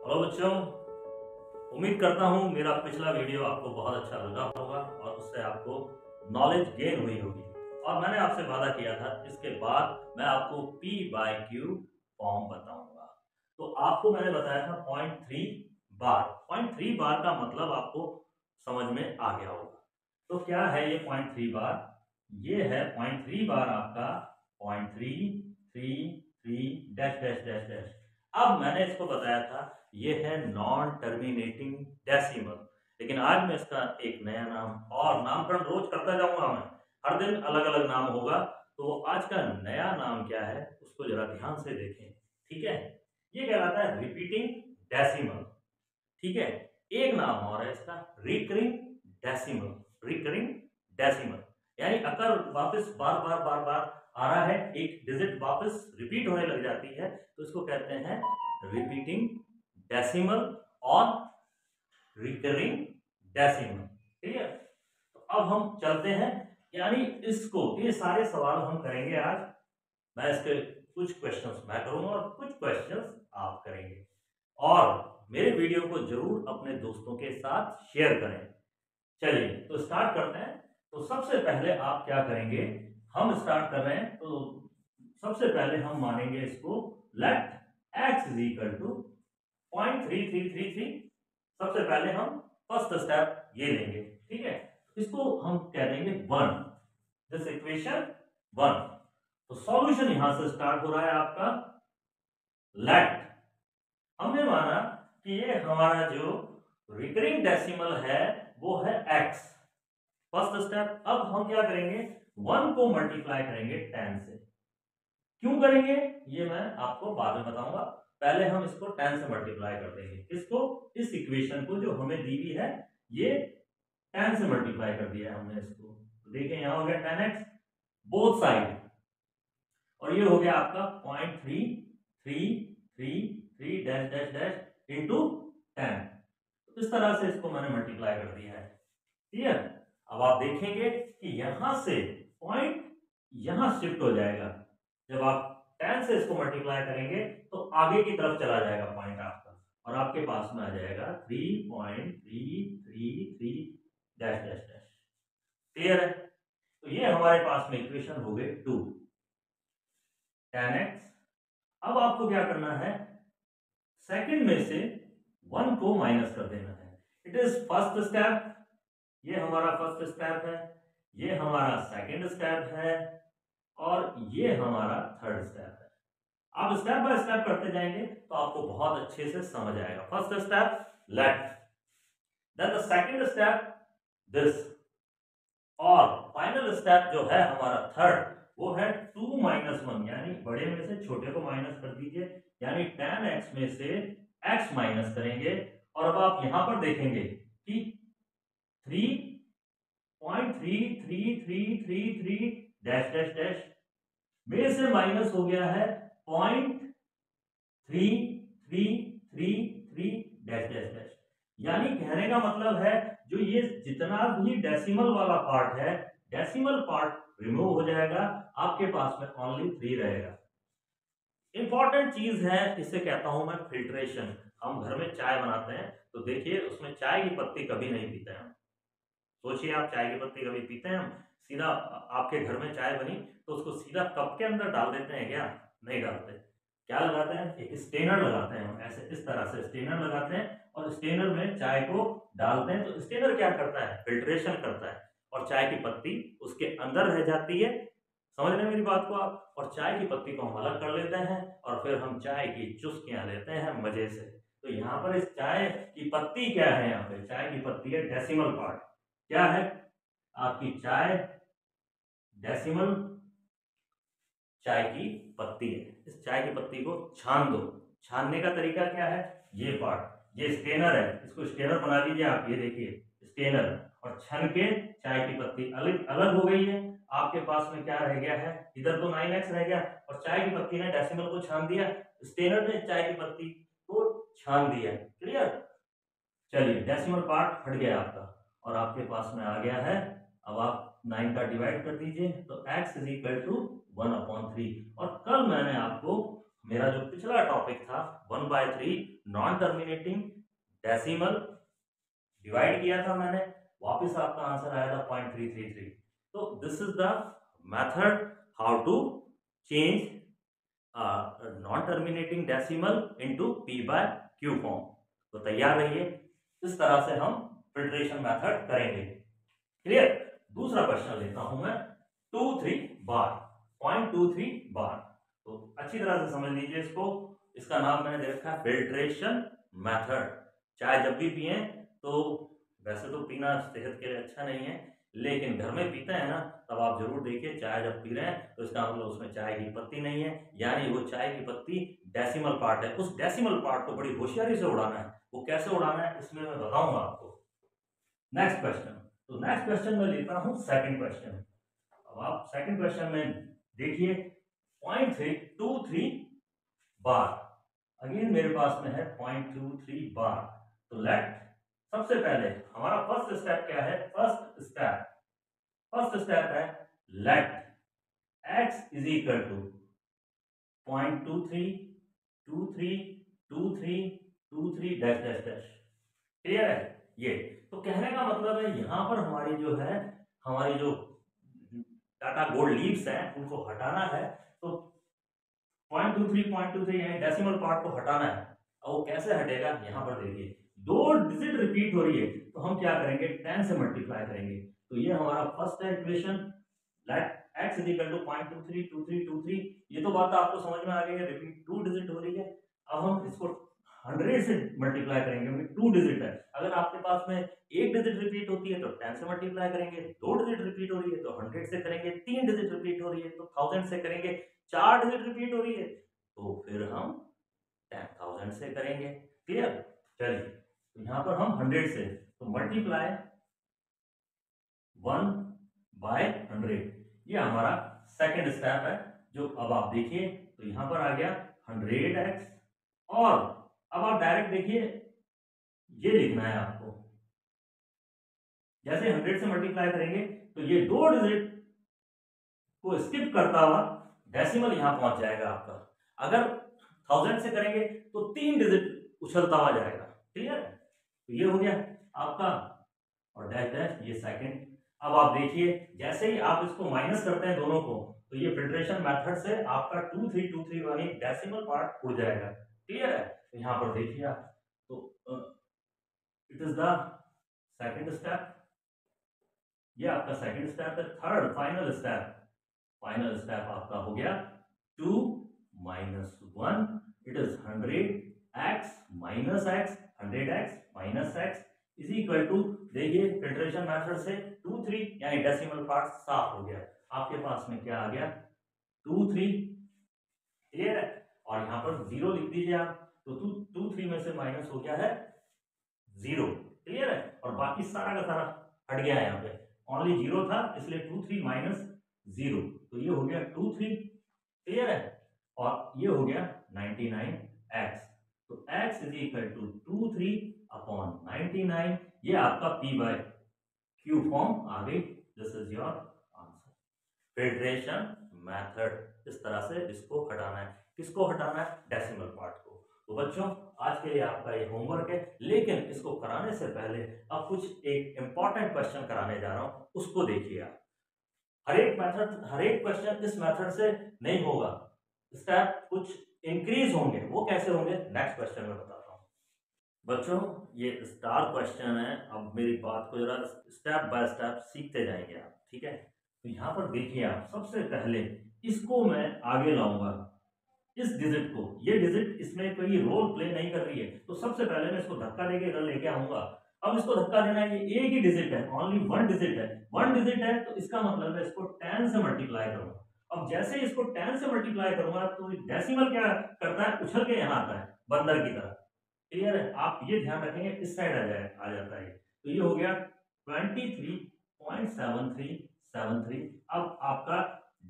Hello बच्चों, उम्मीद करता हूँ मेरा पिछला वीडियो आपको बहुत अच्छा लगा होगा और उससे आपको नॉलेज गेन हुई होगी। और मैंने आपसे वादा किया था इसके बाद मैं आपको P/Q फॉर्म बताऊंगा। तो आपको मैंने बताया था .3 बार। .3 बार का मतलब आपको समझ में आ गया होगा। तो क्या है ये .3 बार? ये है .3 बार आपका .333 ... अब मैंने इसको बताया था ये है नॉन टर्मिनेटिंग डेसिमल, लेकिन आज मैं इसका एक नया नाम और नामकरण रोज करता जाऊंगा। मैं हर दिन अलग अलग नाम होगा। तो आज का नया नाम क्या है उसको जरा ध्यान से देखें। ठीक है, ये कहलाता है रिपीटिंग डेसिमल। ठीक है, एक नाम और है इसका रिकरिंग डेसिमल। रिकरिंग डेसिमल यानी अगर वापस बार बार बार बार आ रहा है, एक डिजिट वापस रिपीट होने लग जाती है, तो इसको कहते हैं रिपीटिंग डेसिमल और रिकरिंग डेसिमल। क्लियर? तो अब हम चलते हैं, यानी इसको ये सारे सवाल हम करेंगे आज। मैं इसके कुछ क्वेश्चंस मैं करूंगा और कुछ क्वेश्चंस आप करेंगे। और मेरे वीडियो को जरूर अपने दोस्तों के साथ शेयर करें। चलिए तो स्टार्ट करते हैं। तो सबसे पहले आप क्या करेंगे, हम स्टार्ट कर रहे हैं तो सबसे पहले हम मानेंगे इसको let x is equal to 0.3333। सबसे पहले हम फर्स्ट स्टेप ये लेंगे। ठीक है, इसको हम कह देंगे 1, दिस इक्वेशन 1। तो सॉल्यूशन यहां से स्टार्ट हो रहा है आपका लेट। हमने माना कि ये हमारा जो रिकरिंग डेसिमल है वो है x। First step. अब हम क्या करेंगे, 1 को मल्टीप्लाई करेंगे 10 से। क्यों करेंगे ये मैं आपको बाद में बताऊंगा। पहले हम इसको 10 से मल्टीप्लाई कर देंगे। इसको, इस इक्वेशन को जो हमें दी हुई है ये 10 से मल्टीप्लाई कर दिया है हमने इसको। तो देखिए यहां हो गया 10x बोथ साइड, और ये हो गया आपका 0.3333 डैश डैश डैश इंटू 10। तो इस तरह से इसको मैंने मल्टीप्लाई कर दिया है। क्लियर? अब आप देखेंगे कि यहां से पॉइंट यहां शिफ्ट हो जाएगा। जब आप 10 से इसको मल्टीप्लाई करेंगे तो आगे की तरफ चला जाएगा पॉइंट आपका, और आपके पास में आ जाएगा 3.333 डैश डैश डैश। क्लियर है? तो ये हमारे पास में इक्वेशन हो गई 2 10x। अब आपको क्या करना है, सेकंड में से 1 को माइनस कर देना है। It is first step. ये हमारा फर्स्ट स्टेप है, ये हमारा सेकंड स्टेप है, और ये हमारा थर्ड स्टेप है। आप स्टेप बाय स्टेप करते जाएंगे तो आपको बहुत अच्छे से समझ आएगा। First step let, then the second step this, और फाइनल स्टेप जो है हमारा थर्ड वो है 2 - 1, यानी बड़े में से छोटे को माइनस कर दीजिए, यानी 10x में से x माइनस करेंगे। और अब आप यहां पर देखेंगे कि 3.3333 डैश डैश डैश में से माइनस हो गया है 0.3333 डैश डैश डैश। यानी कहने का मतलब है जो ये जितना भी डेसिमल वाला पार्ट है, डेसिमल पार्ट रिमूव हो जाएगा, आपके पास में ओनली 3 रहेगा। इंपॉर्टेंट चीज है, इसे कहता हूं मैं फिल्ट्रेशन। हम घर में चाय बनाते हैं तो देखिए उसमें चाय की पत्ती कभी नहीं पीते हैं। सोचिए आप चाय की पत्ती कभी पीते हैं हम? सीधा आपके घर में चाय बनी तो उसको सीधा कप के अंदर डाल देते हैं क्या? नहीं डालते। क्या लगाते हैं? एक स्टेनर लगाते हैं हम, ऐसे इस तरह से स्टेनर लगाते हैं और स्टेनर में चाय को डालते हैं। तो स्टेनर क्या करता है? फिल्ट्रेशन करता है, और चाय की पत्ती उसके अंदर रह जाती है। समझ रहे हैं मेरी बात को आप? और चाय की पत्ती को हम अलग कर लेते हैं और फिर हम चाय की चुस्कियां लेते हैं मजे से। तो यहाँ पर इस चाय की पत्ती क्या है? यहाँ पे चाय की पत्ती है डेसिमल पार्ट। क्या है? आपकी चाय डेसिमल चाय की पत्ती है। इस चाय की पत्ती को छान दो। छानने का तरीका क्या है? ये पार्ट, ये स्टेनर है, इसको स्टेनर बना लीजिए आप। ये देखिए स्टेनर, और छन के चाय की पत्ती अलग अलग हो गई है। आपके पास में क्या रह गया है? इधर तो 9x रह गया, और चाय की पत्ती ने डेसिमल को छान दिया, स्टेनर ने चाय की पत्ती को छान दिया। क्लियर? चलिए डेसिमल पार्ट हट गया आपका, और आपके पास में आ गया है। अब आप 9 का डिवाइड कर दीजिए तो x इज इक्वल टू 1/3। और कल मैंने आपको मेरा जो पिछला टॉपिक था 1/3 नॉन टर्मिनेटिंग डेसिमल डिवाइड किया था मैंने, वापस आपका आंसर आया था 0.333। तो this is the method how to change non terminating decimal into p/q form. तो तैयार रहिए, इस तरह से हम फिल्ट्रेशन मेथड करेंगे। क्लियर। दूसरा क्वेश्चन लेता हूं मैं 23 बार 0.23 बार। तो अच्छी तरह से समझ लीजिए इसको, इसका नाम मैंने दे रखा है फिल्ट्रेशन मेथड। चाय जब भी पिए तो वैसे तो पीना सेहत के लिए अच्छा नहीं है, लेकिन घर में पीते हैं ना, तब आप जरूर देखिए चाय जब पी रहे हैं तो इसका मतलब उसमें चाय की पत्ती नहीं है, यानी वो चाय की पत्ती डेसिमल पार्ट है। उस डेसिमल पार्ट को बड़ी होशियारी से उड़ाना है। वो कैसे उड़ाना है इसमें मैं बताऊंगा आपको। Next question. तो नेक्स्ट क्वेश्चन में लेता हूं सेकंड क्वेश्चन। अब आप सेकंड क्वेश्चन में देखिए 0.323 बार। अगेन मेरे पास में है 0.23 बार। तो लेट, सबसे पहले हमारा फर्स्ट स्टेप क्या है? फर्स्ट स्टेप है let x is equal to 0.23 23 23 23 dash dash dash. Clear है ये? तो कहने का मतलब है यहां पर हमारी जो है, हमारी जो टाटा गोल्ड लीव्स हैं उनको हटाना है। तो 0.23 यानी डेसिमल पार्ट को हटाना है। अब वो कैसे हटेगा? यहाँ पर देखिए, दो डिजिट रिपीट हो रही है तो हम क्या करेंगे? 10 से मल्टीप्लाई करेंगे। तो ये हमारा फर्स्ट है equation, let x is equal to 0.232323। ये तो बात आपको समझ में आ गई है, रिपीट टू डिजिट हो रही है। अब हम इसको 100 से मल्टीप्लाई करेंगे क्योंकि टू डिजिट है। अगर आपके पास में एक डिजिट रिपीट होती है तो 10 से मल्टीप्लाई करेंगे, दो डिजिट रिपीट हो रही है तो 100 से करेंगे, तीन डिजिट रिपीट हो रही है तो 1000 से करेंगे, चार डिजिट रिपीट हो रही है तो फिर हम 10,000 से करेंगे। क्लियर? चलिए, तो यहाँ पर हम 100 से, तो मल्टीप्लाई 1/100, ये हमारा सेकंड स्टेप है। जो अब आप देखिए तो यहाँ पर आ गया 100x, और अब आप डायरेक्ट देखिए ये लिखना है आपको। जैसे 100 से मल्टीप्लाई करेंगे तो ये दो डिजिट को स्किप करता हुआ डेसिमल यहां पहुंच जाएगा आपका। अगर 1000 से करेंगे तो तीन डिजिट उछलता हुआ जाएगा। क्लियर? तो ये हो गया आपका, और डैश डैश ये सेकंड। अब आप देखिए जैसे ही आप इसको माइनस करते हैं दोनों को, तो ये फिल्ट्रेशन मेथड से आपका 2323 वाली डेसिमल पार्ट उड़ जाएगा। क्लियर है? तो यहाँ पर देखिए आप, तो it is the second step. ये आपका सेकंड स्टेप है। थर्ड फाइनल स्टेप आपका हो गया 2 - 1, it is 100x minus x, 100x minus x is equal to, देखिए फिल्ट्रेशन मेथड से 23 यानी डेसिमल पार्ट साफ हो गया। आपके पास में क्या आ गया? 23। क्लियर है? और यहाँ पर 0 लिख दीजिए आप, तो 23 में से माइनस हो गया है 0। क्लियर है? और बाकी सारा का सारा हट गया है, यहाँ पे ओनली 0 था इसलिए 23 माइनस 0, तो ये हो गया 23। क्लियर है? और ये हो गया 99x। तो x इज इक्वल टू 23/99। ये आपका p/q फॉर्म आ गई। This is your answer. Filtration method, इस तरह से इसको हटाना है। किसको हटाना है? डेसिमल पार्ट को। तो बच्चों, आज के लिए आपका ये होमवर्क है, लेकिन इसको कराने से पहले अब कुछ एक इंपॉर्टेंट क्वेश्चन कराने जा रहा हूं, उसको देखिए आप। हर एक क्वेश्चन इस मेथड से नहीं होगा, स्टेप कुछ इंक्रीज होंगे। वो कैसे होंगे नेक्स्ट क्वेश्चन में बताता हूं। बच्चों, ये स्टार क्वेश्चन है। अब मेरी बात को जरा स्टेप बाय स्टेप सीखते जाएंगे आप, ठीक है? तो यहाँ पर देखिए आप, सबसे पहले इसको मैं आगे लाऊंगा, इस डिजिट को। ये डिजिट इसमें कोई रोल प्ले नहीं कर रही है, तो सबसे पहले मैं इसको धक्का देके इधर लेके आऊंगा। अब इसको धक्का देना है, ये एक ही डिजिट है, ओनली वन डिजिट है। वन डिजिट है तो इसका मतलब है इसको 10 से मल्टीप्लाई करूंगा। अब जैसे इसको 10 से मल्टीप्लाई करूंगा तो डेसिमल क्या करता है? उछल के यहाँ आता है बंदर की तरह। क्लियर है? आप ये ध्यान रखेंगे, इस साइड आ जाता है। तो ये हो गया 23.7373। अब आपका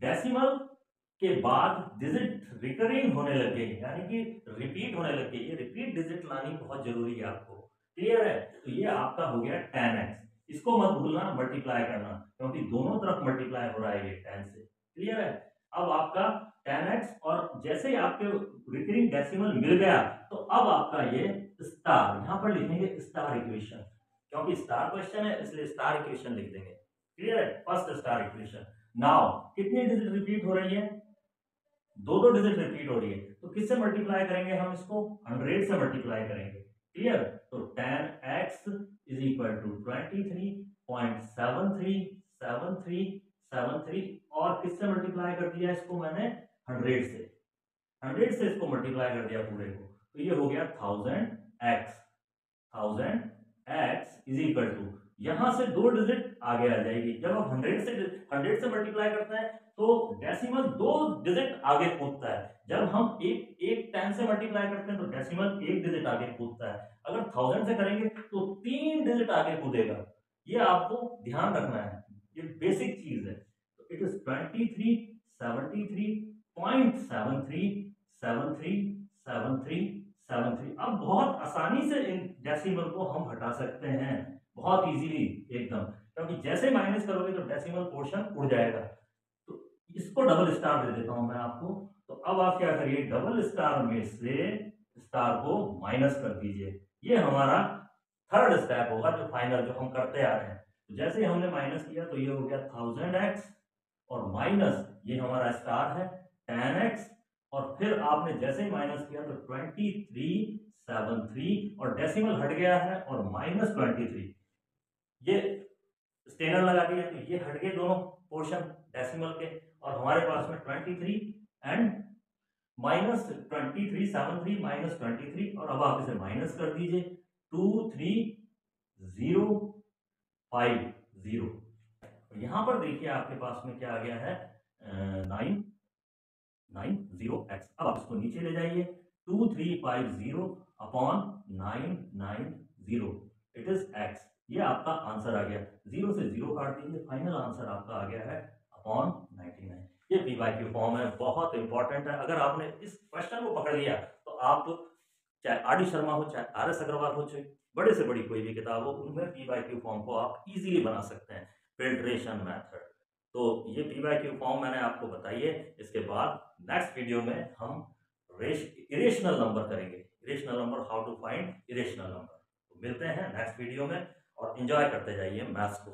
डेसिमल के बाद डिजिट रिकरिंग होने लग गई, यानी कि रिपीट होने लग गई। ये रिपीट डिजिट लानी बहुत जरूरी है आपको। क्लियर है? तो ये आपका हो गया 10x। इसको मत भूलना मल्टीप्लाई करना, क्योंकि दोनों तरफ मल्टीप्लाई हो रहा है ये 10 से। क्लियर है? अब आपका 10x, और जैसे ही आपके रिकरिंग डेसिमल मिल गया तो अब आपका ये स्टार, यहां पर लिखेंगे स्टार इक्वेशन, क्योंकि स्टार क्वेश्चन है इसलिए स्टार इक्वेशन लिख देंगे। क्लियर है? First star equation. नाउ कितनी डिजिट रिपीट हो रही है? दो डिजिट रिपीट हो रही है, तो किससे मल्टीप्लाई करेंगे हम इसको? 100 से मल्टीप्लाई करेंगे। क्लियर? तो 10x इज इक्वल टू 23.737373, और किससे मल्टीप्लाई कर दिया इसको मैंने? 100 से। 100 से इसको मल्टीप्लाई कर दिया पूरे को, तो ये हो गया 1000x। 1000x is equal to, यहां से दो डिजिट आगे आ जाएगी। जब आप 100 से मल्टीप्लाई करते हैं तो डेसिमल दो डिजिट आगे कूदता है। जब हम एक 10 से मल्टीप्लाई करते हैं तो डेसिमल एक डिजिट आगे कूदता है। अगर 1000 से करेंगे तो 3 डिजिट आगे कूदेगा। ये आपको ध्यान रखना है, ये बेसिक चीज है। तो इट इज 2373.73737373। अब बहुत आसानी से इन डेसिमल को हम हटा सकते हैं, बहुत इजीली एकदम, क्योंकि जैसे माइनस करोगे तो डेसिमल पोर्शन उड़ जाएगा। तो इसको डबल स्टार दे देता हूं मैं आपको। तो अब आप क्या करिए, डबल स्टार में से स्टार को माइनस कर दीजिए। ये हमारा थर्ड स्टेप होगा, जो फाइनल जो हम करते आ रहे हैं। तो जैसे ही हमने माइनस किया तो ये हो गया 1000x, और माइनस ये हमारा स्टार है 10x, और फिर आपने जैसे ही माइनस किया तो 2373, और डेसिमल हट गया है, और -23, ये स्टेनर लगा दिया तो ये हट गए दोनों पोर्शन डेसिमल के, और हमारे पास में 23 एंड -2373 -23, और अब आप इसे माइनस कर दीजिए 23050। यहां पर देखिए आपके पास में क्या आ गया है, 990x। अब आप इसको नीचे ले जाइए, 2350 अपॉन 990, इट इज x। ये आपका आंसर आ गया। 0 से 0 काट दीजिए, फाइनल आंसर आपका आ गया है अपॉन 99। ये पीवाईक्यू फॉर्म है, बहुत इंपॉर्टेंट है। अगर आपने इस क्वेश्चन को पकड़ लिया तो आप चाहे आर डी शर्मा हो, चाहे आर एस अग्रवाल हो, चाहे बड़े से बड़ी कोई भी किताब हो, उनमें पीवाईक्यू फॉर्म को आप इजीली बना सकते हैं। फिल्ट्रेशन मेथड, तो ये पीवाईक्यू फॉर्म मैंने आपको बताई है। इसके बाद नेक्स्ट वीडियो में हम इरेशनल नंबर करेंगे, irrational number, how to find irrational number. तो मिलते हैं नेक्स्ट वीडियो में, और एंजॉय करते जाइए मैथ्स को।